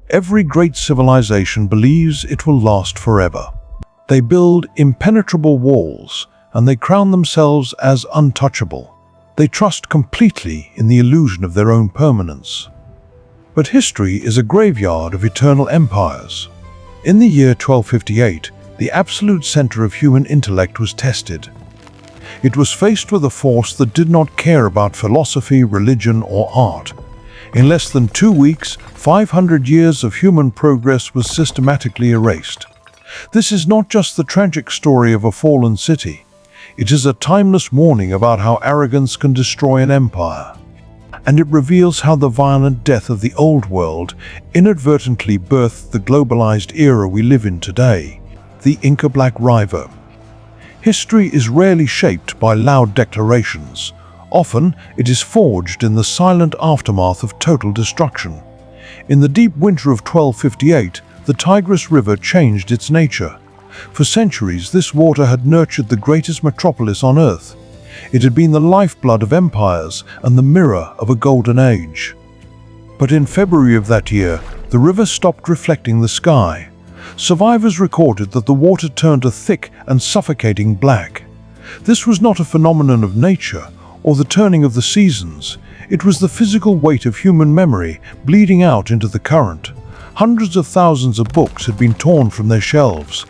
Every great civilization believes it will last forever. They build impenetrable walls, and they crown themselves as untouchable. They trust completely in the illusion of their own permanence. But history is a graveyard of eternal empires. In the year 1258, the absolute center of human intellect was tested. It was faced with a force that did not care about philosophy, religion, or art. In less than 2 weeks, 500 years of human progress was systematically erased. This is not just the tragic story of a fallen city. It is a timeless warning about how arrogance can destroy an empire. And it reveals how the violent death of the old world inadvertently birthed the globalized era we live in today, the Inca Black River. History is rarely shaped by loud declarations. Often, it is forged in the silent aftermath of total destruction. In the deep winter of 1258, the Tigris River changed its nature. For centuries, this water had nurtured the greatest metropolis on earth. It had been the lifeblood of empires and the mirror of a golden age. But in February of that year, the river stopped reflecting the sky. Survivors recorded that the water turned a thick and suffocating black. This was not a phenomenon of nature or the turning of the seasons. It was the physical weight of human memory bleeding out into the current. Hundreds of thousands of books had been torn from their shelves.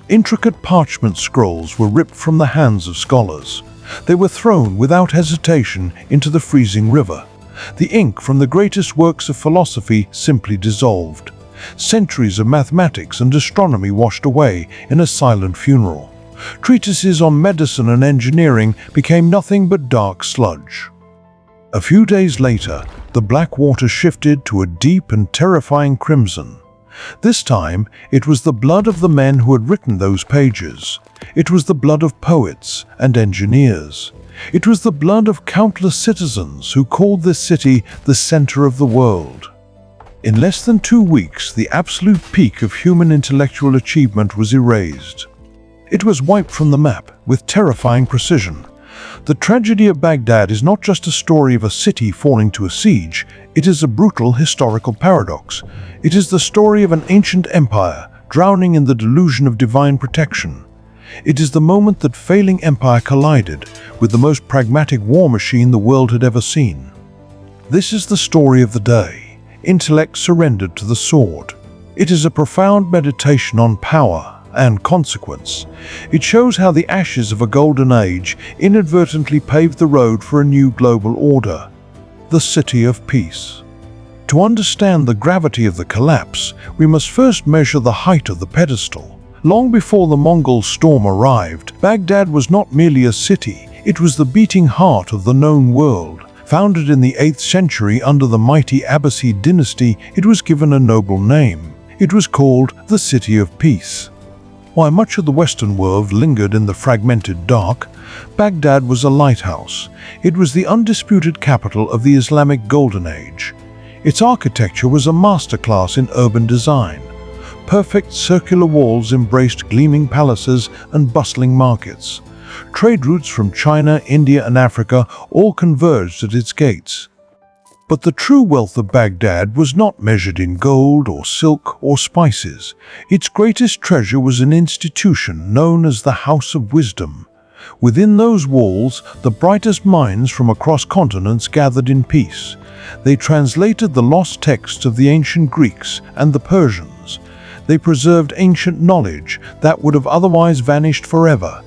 Intricate parchment scrolls were ripped from the hands of scholars. They were thrown without hesitation into the freezing river. The ink from the greatest works of philosophy simply dissolved. Centuries of mathematics and astronomy washed away in a silent funeral. Treatises on medicine and engineering became nothing but dark sludge. A few days later, the black water shifted to a deep and terrifying crimson. This time, it was the blood of the men who had written those pages. It was the blood of poets and engineers. It was the blood of countless citizens who called this city the center of the world. In less than 2 weeks, the absolute peak of human intellectual achievement was erased. It was wiped from the map with terrifying precision. The tragedy of Baghdad is not just a story of a city falling to a siege, it is a brutal historical paradox. It is the story of an ancient empire drowning in the delusion of divine protection. It is the moment that failing empire collided with the most pragmatic war machine the world had ever seen. This is the story of the day. Intellect surrendered to the sword. It is a profound meditation on power and consequence. It shows how the ashes of a golden age inadvertently paved the road for a new global order, the City of Peace. To understand the gravity of the collapse, we must first measure the height of the pedestal. Long before the Mongol storm arrived, Baghdad was not merely a city, it was the beating heart of the known world. Founded in the 8th century under the mighty Abbasid dynasty, it was given a noble name. It was called the City of Peace. While much of the Western world lingered in the fragmented dark, Baghdad was a lighthouse. It was the undisputed capital of the Islamic Golden Age. Its architecture was a masterclass in urban design. Perfect circular walls embraced gleaming palaces and bustling markets. Trade routes from China, India, and Africa all converged at its gates. But the true wealth of Baghdad was not measured in gold or silk or spices. Its greatest treasure was an institution known as the House of Wisdom. Within those walls, the brightest minds from across continents gathered in peace. They translated the lost texts of the ancient Greeks and the Persians. They preserved ancient knowledge that would have otherwise vanished forever.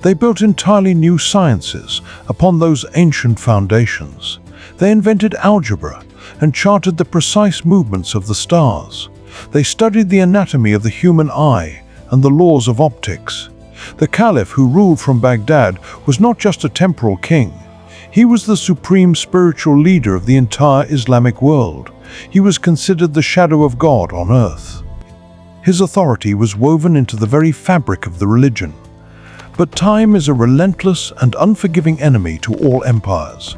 They built entirely new sciences upon those ancient foundations. They invented algebra and charted the precise movements of the stars. They studied the anatomy of the human eye and the laws of optics. The Caliph who ruled from Baghdad was not just a temporal king. He was the supreme spiritual leader of the entire Islamic world. He was considered the shadow of God on earth. His authority was woven into the very fabric of the religion. But time is a relentless and unforgiving enemy to all empires.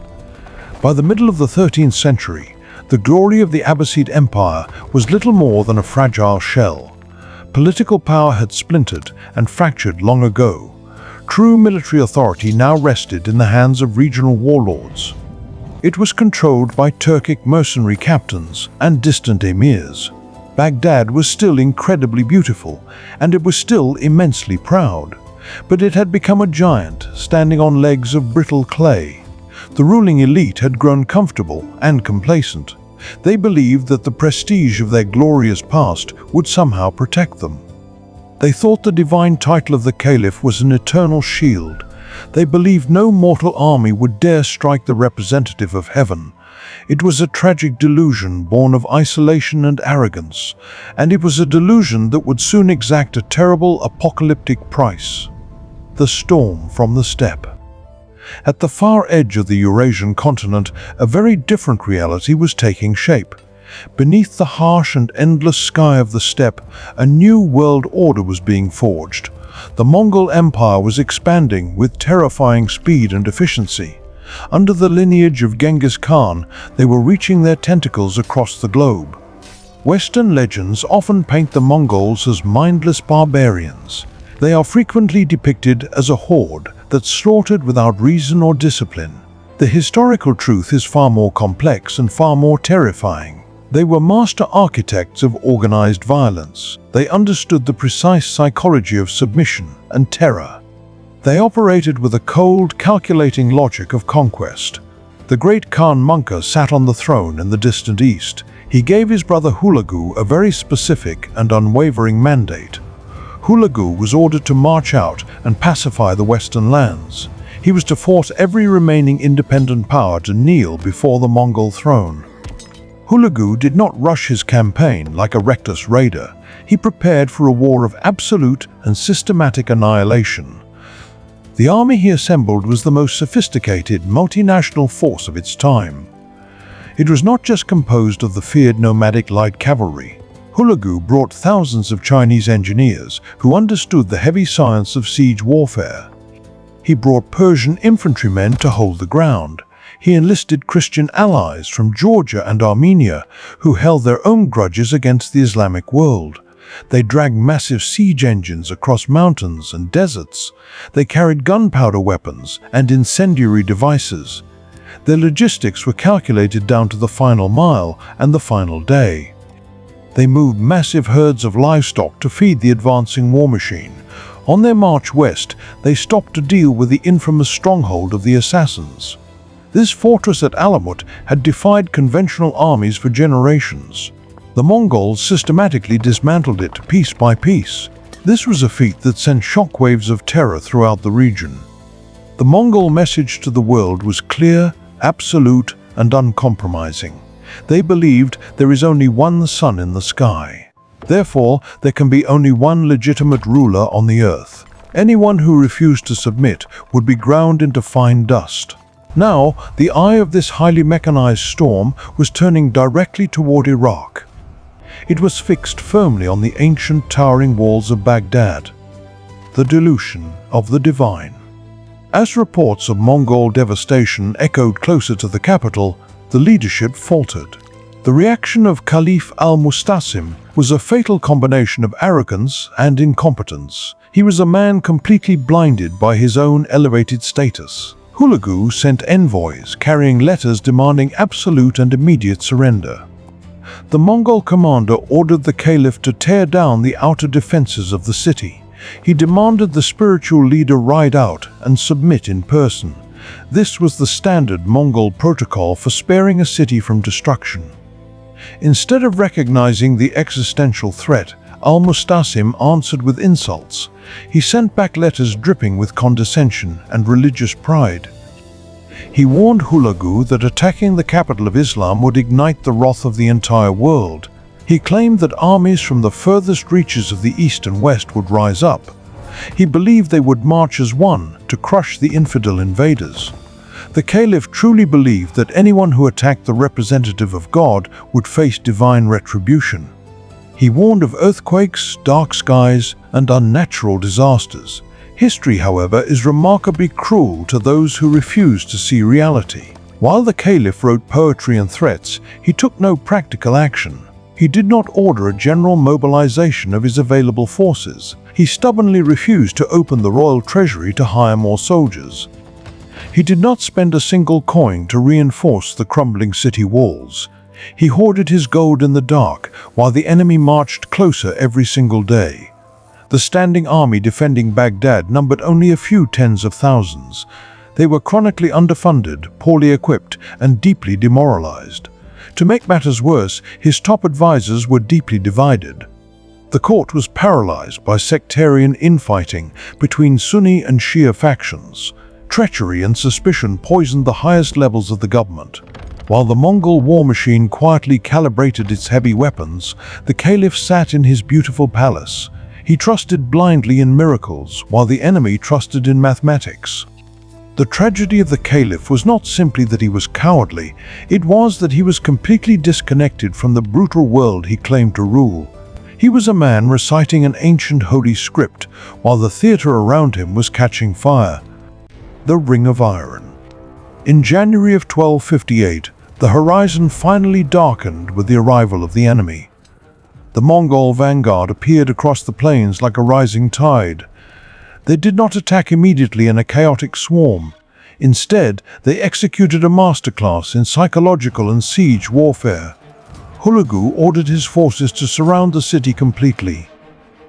By the middle of the 13th century, the glory of the Abbasid Empire was little more than a fragile shell. Political power had splintered and fractured long ago. True military authority now rested in the hands of regional warlords. It was controlled by Turkic mercenary captains and distant emirs. Baghdad was still incredibly beautiful, and it was still immensely proud. But it had become a giant, standing on legs of brittle clay. The ruling elite had grown comfortable and complacent. They believed that the prestige of their glorious past would somehow protect them. They thought the divine title of the Caliph was an eternal shield. They believed no mortal army would dare strike the representative of heaven. It was a tragic delusion born of isolation and arrogance, and it was a delusion that would soon exact a terrible apocalyptic price. The storm from the steppe. At the far edge of the Eurasian continent, a very different reality was taking shape. Beneath the harsh and endless sky of the steppe, a new world order was being forged. The Mongol Empire was expanding with terrifying speed and efficiency. Under the lineage of Genghis Khan, they were reaching their tentacles across the globe. Western legends often paint the Mongols as mindless barbarians. They are frequently depicted as a horde that slaughtered without reason or discipline. The historical truth is far more complex and far more terrifying. They were master architects of organized violence. They understood the precise psychology of submission and terror. They operated with a cold, calculating logic of conquest. The great Khan Munka sat on the throne in the distant east. He gave his brother Hulagu a very specific and unwavering mandate. Hulagu was ordered to march out and pacify the western lands. He was to force every remaining independent power to kneel before the Mongol throne. Hulagu did not rush his campaign like a reckless raider. He prepared for a war of absolute and systematic annihilation. The army he assembled was the most sophisticated multinational force of its time. It was not just composed of the feared nomadic light cavalry. Hulagu brought thousands of Chinese engineers who understood the heavy science of siege warfare. He brought Persian infantrymen to hold the ground. He enlisted Christian allies from Georgia and Armenia who held their own grudges against the Islamic world. They dragged massive siege engines across mountains and deserts. They carried gunpowder weapons and incendiary devices. Their logistics were calculated down to the final mile and the final day. They moved massive herds of livestock to feed the advancing war machine. On their march west, they stopped to deal with the infamous stronghold of the assassins. This fortress at Alamut had defied conventional armies for generations. The Mongols systematically dismantled it piece by piece. This was a feat that sent shockwaves of terror throughout the region. The Mongol message to the world was clear, absolute, and uncompromising. They believed there is only one sun in the sky. Therefore, there can be only one legitimate ruler on the earth. Anyone who refused to submit would be ground into fine dust. Now, the eye of this highly mechanized storm was turning directly toward Iraq. It was fixed firmly on the ancient towering walls of Baghdad. The delusion of the divine. As reports of Mongol devastation echoed closer to the capital, the leadership faltered. The reaction of Caliph Al-Mustasim was a fatal combination of arrogance and incompetence. He was a man completely blinded by his own elevated status. Hulagu sent envoys carrying letters demanding absolute and immediate surrender. The Mongol commander ordered the Caliph to tear down the outer defenses of the city. He demanded the spiritual leader ride out and submit in person. This was the standard Mongol protocol for sparing a city from destruction. Instead of recognizing the existential threat, Al-Mustasim answered with insults. He sent back letters dripping with condescension and religious pride. He warned Hulagu that attacking the capital of Islam would ignite the wrath of the entire world. He claimed that armies from the furthest reaches of the east and west would rise up. He believed they would march as one to crush the infidel invaders. The Caliph truly believed that anyone who attacked the representative of God would face divine retribution. He warned of earthquakes, dark skies, and unnatural disasters. History, however, is remarkably cruel to those who refuse to see reality. While the Caliph wrote poetry and threats, he took no practical action. He did not order a general mobilization of his available forces. He stubbornly refused to open the royal treasury to hire more soldiers. He did not spend a single coin to reinforce the crumbling city walls. He hoarded his gold in the dark, while the enemy marched closer every single day. The standing army defending Baghdad numbered only a few tens of thousands. They were chronically underfunded, poorly equipped, and deeply demoralized. To make matters worse, his top advisors were deeply divided. The court was paralyzed by sectarian infighting between Sunni and Shia factions. Treachery and suspicion poisoned the highest levels of the government. While the Mongol war machine quietly calibrated its heavy weapons, the Caliph sat in his beautiful palace. He trusted blindly in miracles, while the enemy trusted in mathematics. The tragedy of the Caliph was not simply that he was cowardly, it was that he was completely disconnected from the brutal world he claimed to rule. He was a man reciting an ancient holy script, while the theater around him was catching fire. The Ring of Iron. In January of 1258, the horizon finally darkened with the arrival of the enemy. The Mongol vanguard appeared across the plains like a rising tide. They did not attack immediately in a chaotic swarm. Instead, they executed a masterclass in psychological and siege warfare. Hulagu ordered his forces to surround the city completely.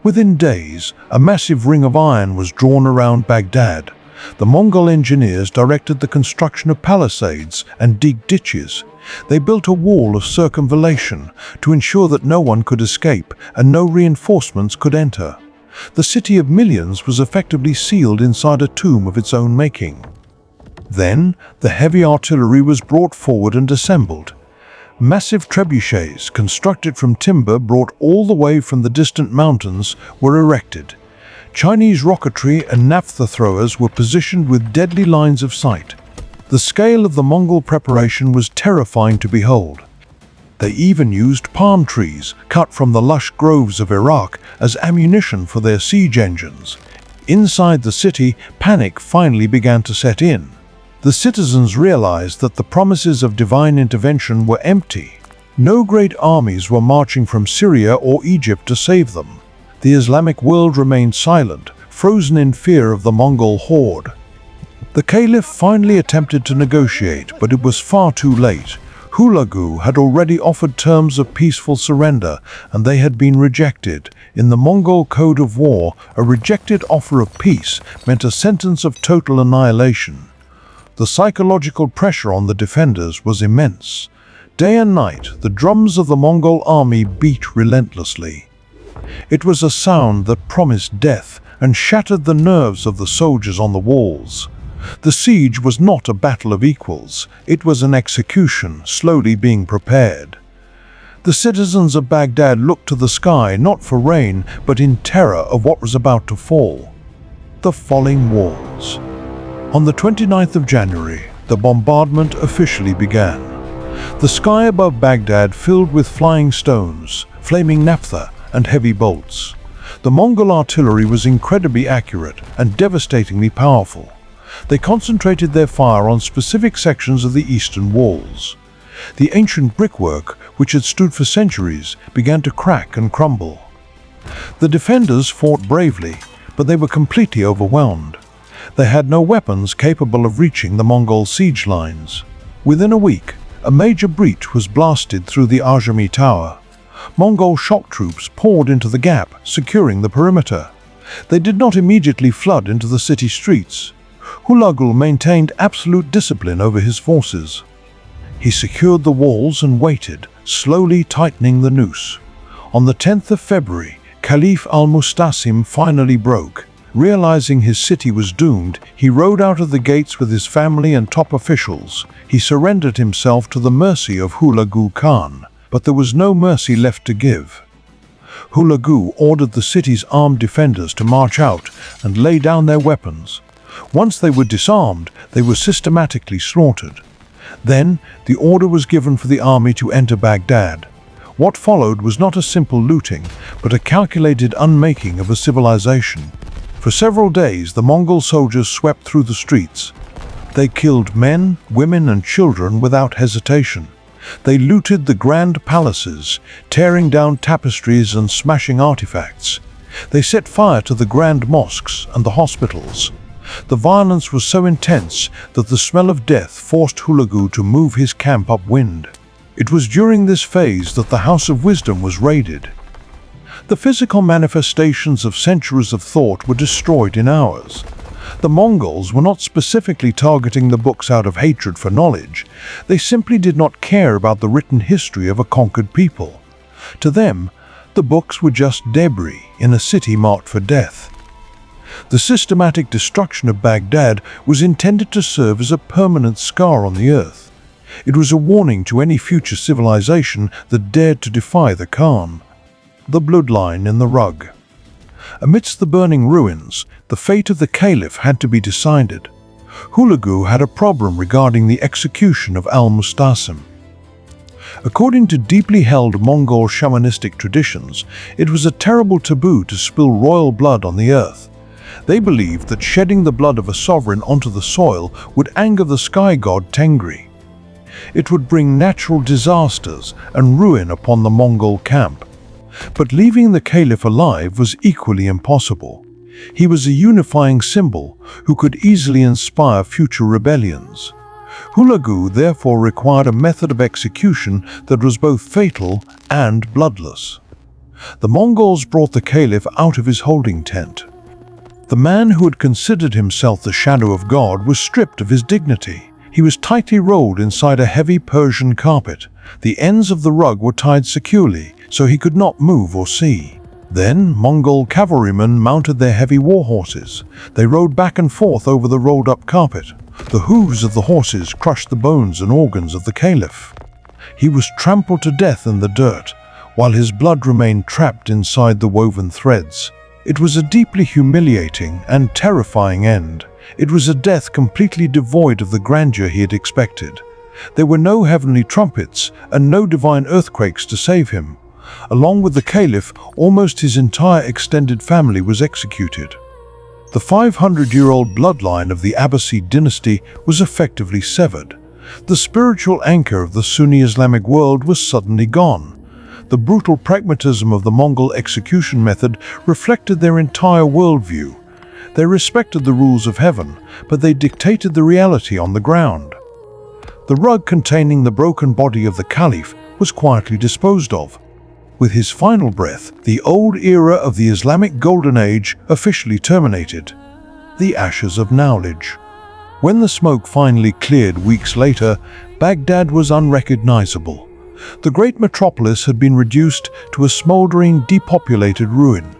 Within days, a massive ring of iron was drawn around Baghdad. The Mongol engineers directed the construction of palisades and dig ditches. They built a wall of circumvallation to ensure that no one could escape and no reinforcements could enter. The city of millions was effectively sealed inside a tomb of its own making. Then, the heavy artillery was brought forward and assembled. Massive trebuchets, constructed from timber brought all the way from the distant mountains, were erected. Chinese rocketry and naphtha throwers were positioned with deadly lines of sight. The scale of the Mongol preparation was terrifying to behold. They even used palm trees, cut from the lush groves of Iraq, as ammunition for their siege engines. Inside the city, panic finally began to set in. The citizens realized that the promises of divine intervention were empty. No great armies were marching from Syria or Egypt to save them. The Islamic world remained silent, frozen in fear of the Mongol horde. The Caliph finally attempted to negotiate, but it was far too late. Hulagu had already offered terms of peaceful surrender, and they had been rejected. In the Mongol code of war, a rejected offer of peace meant a sentence of total annihilation. The psychological pressure on the defenders was immense. Day and night, the drums of the Mongol army beat relentlessly. It was a sound that promised death and shattered the nerves of the soldiers on the walls. The siege was not a battle of equals, it was an execution slowly being prepared. The citizens of Baghdad looked to the sky not for rain, but in terror of what was about to fall. The falling walls. On the 29th of January, the bombardment officially began. The sky above Baghdad filled with flying stones, flaming naphtha, and heavy bolts. The Mongol artillery was incredibly accurate and devastatingly powerful. They concentrated their fire on specific sections of the eastern walls. The ancient brickwork, which had stood for centuries, began to crack and crumble. The defenders fought bravely, but they were completely overwhelmed. They had no weapons capable of reaching the Mongol siege lines. Within a week, a major breach was blasted through the Ajami Tower. Mongol shock troops poured into the gap, securing the perimeter. They did not immediately flood into the city streets. Hulagu maintained absolute discipline over his forces. He secured the walls and waited, slowly tightening the noose. On the 10th of February, Caliph Al-Mustasim finally broke. Realizing his city was doomed, he rode out of the gates with his family and top officials. He surrendered himself to the mercy of Hulagu Khan, but there was no mercy left to give. Hulagu ordered the city's armed defenders to march out and lay down their weapons. Once they were disarmed, they were systematically slaughtered. Then, the order was given for the army to enter Baghdad. What followed was not a simple looting, but a calculated unmaking of a civilization. For several days, the Mongol soldiers swept through the streets. They killed men, women, and children without hesitation. They looted the grand palaces, tearing down tapestries and smashing artifacts. They set fire to the grand mosques and the hospitals. The violence was so intense that the smell of death forced Hulagu to move his camp upwind. It was during this phase that the House of Wisdom was raided. The physical manifestations of centuries of thought were destroyed in hours. The Mongols were not specifically targeting the books out of hatred for knowledge. They simply did not care about the written history of a conquered people. To them, the books were just debris in a city marked for death. The systematic destruction of Baghdad was intended to serve as a permanent scar on the earth. It was a warning to any future civilization that dared to defy the Khan. The bloodline in the rug. Amidst the burning ruins, the fate of the Caliph had to be decided. Hulagu had a problem regarding the execution of Al-Mustasim. According to deeply held Mongol shamanistic traditions, it was a terrible taboo to spill royal blood on the earth. They believed that shedding the blood of a sovereign onto the soil would anger the sky god Tengri. It would bring natural disasters and ruin upon the Mongol camp. But leaving the Caliph alive was equally impossible. He was a unifying symbol who could easily inspire future rebellions. Hulagu therefore required a method of execution that was both fatal and bloodless. The Mongols brought the Caliph out of his holding tent. The man who had considered himself the shadow of God was stripped of his dignity. He was tightly rolled inside a heavy Persian carpet. The ends of the rug were tied securely, so he could not move or see. Then Mongol cavalrymen mounted their heavy war horses. They rode back and forth over the rolled-up carpet. The hooves of the horses crushed the bones and organs of the Caliph. He was trampled to death in the dirt, while his blood remained trapped inside the woven threads. It was a deeply humiliating and terrifying end. It was a death completely devoid of the grandeur he had expected. There were no heavenly trumpets and no divine earthquakes to save him. Along with the Caliph, almost his entire extended family was executed. The 500-year-old bloodline of the Abbasid dynasty was effectively severed. The spiritual anchor of the Sunni Islamic world was suddenly gone. The brutal pragmatism of the Mongol execution method reflected their entire worldview. They respected the rules of heaven, but they dictated the reality on the ground. The rug containing the broken body of the Caliph was quietly disposed of. With his final breath, the old era of the Islamic Golden Age officially terminated. The ashes of knowledge. When the smoke finally cleared weeks later, Baghdad was unrecognizable. The great metropolis had been reduced to a smoldering, depopulated ruin.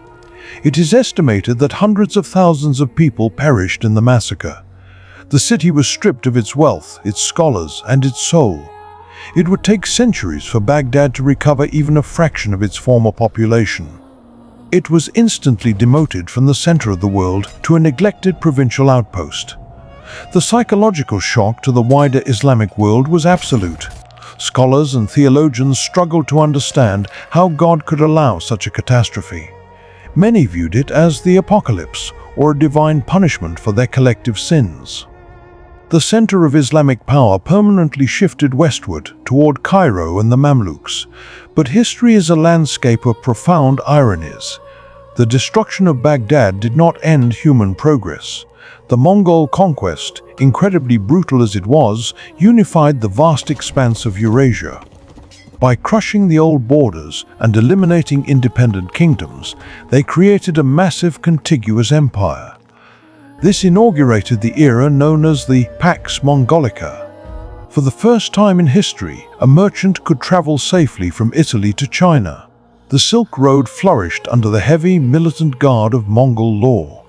It is estimated that hundreds of thousands of people perished in the massacre. The city was stripped of its wealth, its scholars, and its soul. It would take centuries for Baghdad to recover even a fraction of its former population. It was instantly demoted from the center of the world to a neglected provincial outpost. The psychological shock to the wider Islamic world was absolute. Scholars and theologians struggled to understand how God could allow such a catastrophe. Many viewed it as the apocalypse or a divine punishment for their collective sins. The center of Islamic power permanently shifted westward toward Cairo and the Mamluks, but history is a landscape of profound ironies. The destruction of Baghdad did not end human progress. The Mongol conquest, incredibly brutal as it was, unified the vast expanse of Eurasia. By crushing the old borders and eliminating independent kingdoms, they created a massive contiguous empire. This inaugurated the era known as the Pax Mongolica. For the first time in history, a merchant could travel safely from Italy to China. The Silk Road flourished under the heavy militant guard of Mongol law.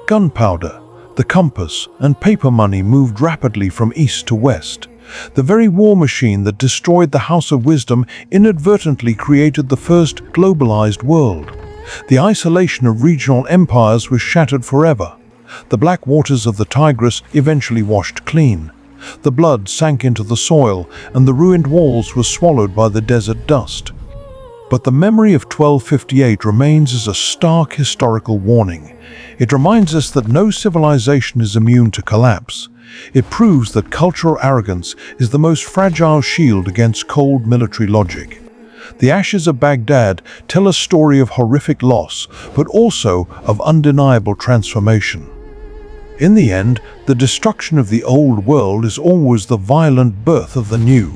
Gunpowder, the compass, and paper money moved rapidly from east to west. The very war machine that destroyed the House of Wisdom inadvertently created the first globalized world. The isolation of regional empires was shattered forever. The black waters of the Tigris eventually washed clean. The blood sank into the soil, and the ruined walls were swallowed by the desert dust. But the memory of 1258 remains as a stark historical warning. It reminds us that no civilization is immune to collapse. It proves that cultural arrogance is the most fragile shield against cold military logic. The ashes of Baghdad tell a story of horrific loss, but also of undeniable transformation. In the end, the destruction of the old world is always the violent birth of the new.